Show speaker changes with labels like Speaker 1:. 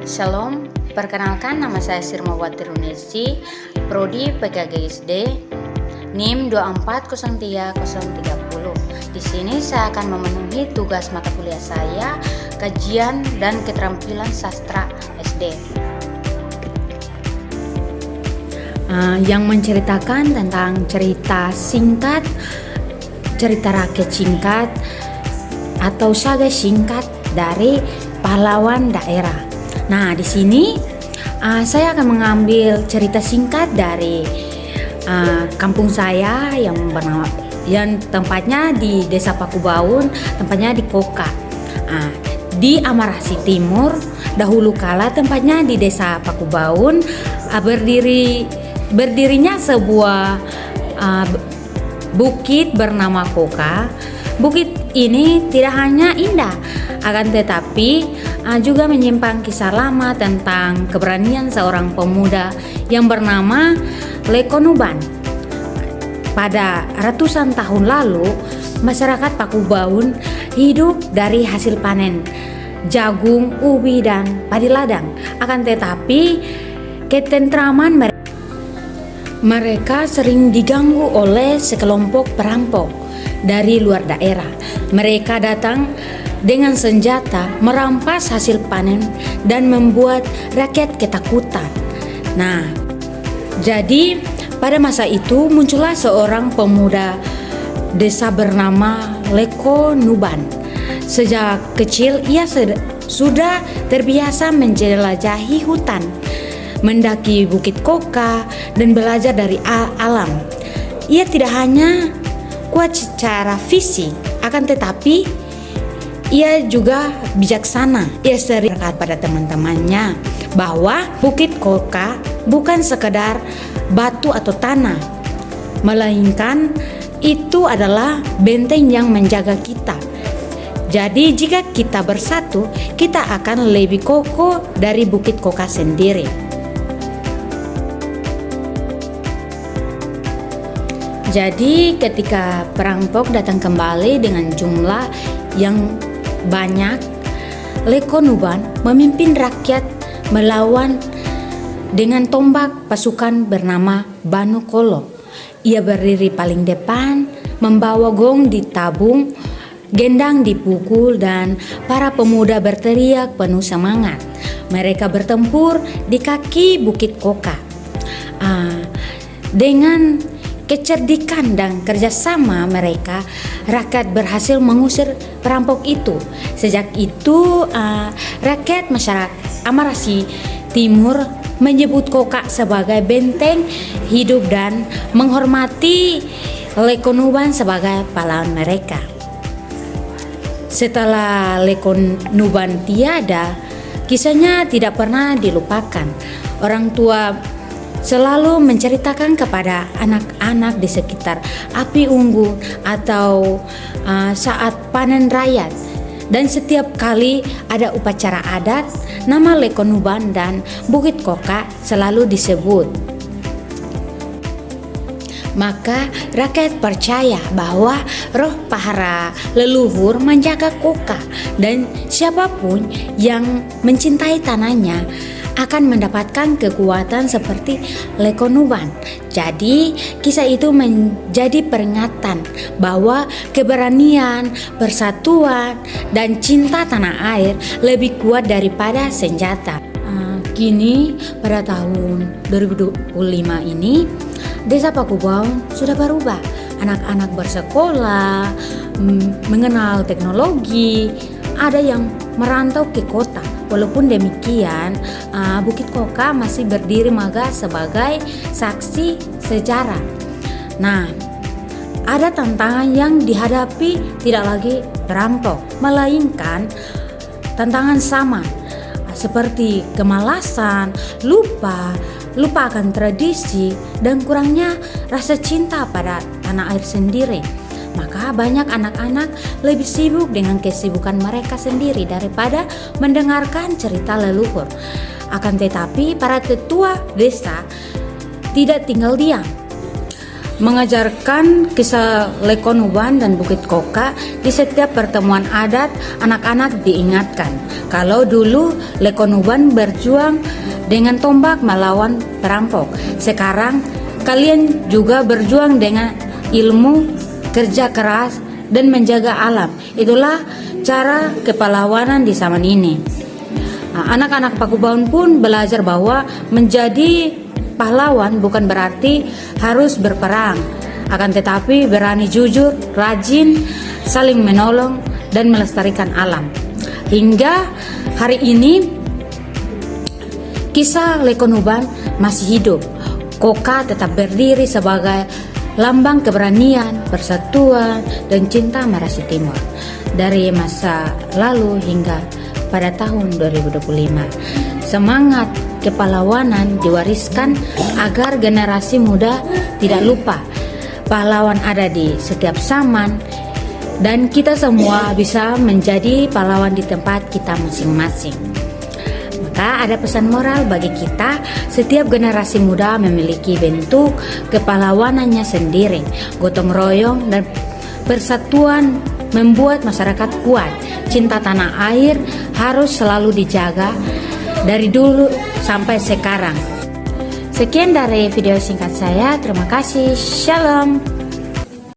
Speaker 1: Shalom, perkenalkan nama saya Sirmawati Runesi, Prodi PKGSD, NIM 2403030. Di sini saya akan memenuhi tugas mata kuliah saya, kajian dan keterampilan sastra SD. Yang menceritakan tentang cerita singkat, cerita rakyat singkat, atau saga singkat dari pahlawan daerah. Nah, di sini saya akan mengambil cerita singkat dari kampung saya yang tempatnya di Desa Pakubaun, tempatnya di Koka, di Amarasi Timur. Dahulu kala tempatnya di Desa Pakubaun berdirinya sebuah bukit bernama Koka. Bukit ini tidak hanya indah, akan tetapi juga menyimpan kisah lama tentang keberanian seorang pemuda yang bernama Leko Nuban. Pada ratusan tahun lalu, masyarakat Pakubaun hidup dari hasil panen jagung, ubi, dan padi ladang. Akan tetapi ketentraman mereka sering diganggu oleh sekelompok perampok dari luar daerah. Mereka datang dengan senjata, merampas hasil panen dan membuat rakyat ketakutan. Nah, jadi pada masa itu muncullah seorang pemuda desa bernama Leko Nuban. Sejak kecil ia sudah terbiasa menjelajahi hutan, mendaki bukit Koka, dan belajar dari alam. Ia tidak hanya kuat secara fisik, akan tetapi ia juga bijaksana. Ia sering berkata pada teman-temannya bahwa bukit Koka bukan sekedar batu atau tanah, melainkan itu adalah benteng yang menjaga kita. Jadi jika kita bersatu, kita akan lebih kokoh dari bukit Koka sendiri. Jadi ketika perampok datang kembali dengan jumlah yang banyak, Leko Nuban memimpin rakyat melawan dengan tombak pasukan bernama Banu Kolo. Ia berdiri paling depan, membawa gong ditabung, gendang dipukul, dan para pemuda berteriak penuh semangat. Mereka bertempur di kaki bukit Koka. Dengan kecerdikan dan kerjasama mereka, rakyat berhasil mengusir perampok itu. Sejak itu, rakyat masyarakat Amarasi Timur menyebut Koka sebagai benteng hidup dan menghormati Leko Nuban sebagai pahlawan mereka. Setelah Leko Nuban tiada, kisahnya tidak pernah dilupakan. Orang tua selalu menceritakan kepada anak-anak di sekitar api unggun atau saat panen raya. Dan setiap kali ada upacara adat, nama Leko Nuban dan Bukit Koka selalu disebut. Maka rakyat percaya bahwa roh para leluhur menjaga Koka, dan siapapun yang mencintai tanahnya akan mendapatkan kekuatan seperti Leko Nuban. Jadi kisah itu menjadi peringatan bahwa keberanian, persatuan, dan cinta tanah air lebih kuat daripada senjata. Kini pada tahun 2025 ini, Desa Pakubaun sudah berubah. Anak-anak bersekolah, mengenal teknologi, ada yang merantau ke kota. Walaupun demikian, Bukit Koka masih berdiri megah sebagai saksi sejarah. Nah, ada tantangan yang dihadapi tidak lagi perampok, melainkan tantangan sama seperti kemalasan, lupa akan tradisi, dan kurangnya rasa cinta pada tanah air sendiri. Maka banyak anak-anak lebih sibuk dengan kesibukan mereka sendiri daripada mendengarkan cerita leluhur. Akan tetapi para tetua desa tidak tinggal diam. mengajarkan kisah Lekonuban dan Bukit Koka. Di setiap pertemuan adat, anak-anak diingatkan kalau dulu Lekonuban berjuang dengan tombak melawan perampok. Sekarang kalian juga berjuang dengan ilmu, kerja keras, dan menjaga alam. Itulah cara kepahlawanan di zaman ini. Anak-anak Pakubawan pun belajar bahwa menjadi pahlawan bukan berarti harus berperang, akan tetapi berani jujur, rajin, saling menolong, dan melestarikan alam. Hingga hari ini kisah Lekonuban masih hidup. Koka tetap berdiri sebagai lambang keberanian, persatuan, dan cinta Marasi Timur dari masa lalu hingga pada tahun 2025. Semangat kepahlawanan diwariskan agar generasi muda tidak lupa pahlawan ada di setiap zaman, dan kita semua bisa menjadi pahlawan di tempat kita masing-masing. Maka ada pesan moral bagi kita, setiap generasi muda memiliki bentuk kepahlawanannya sendiri. Gotong royong dan persatuan membuat masyarakat kuat. Cinta tanah air harus selalu dijaga dari dulu sampai sekarang. Sekian dari video singkat saya. Terima kasih. Shalom.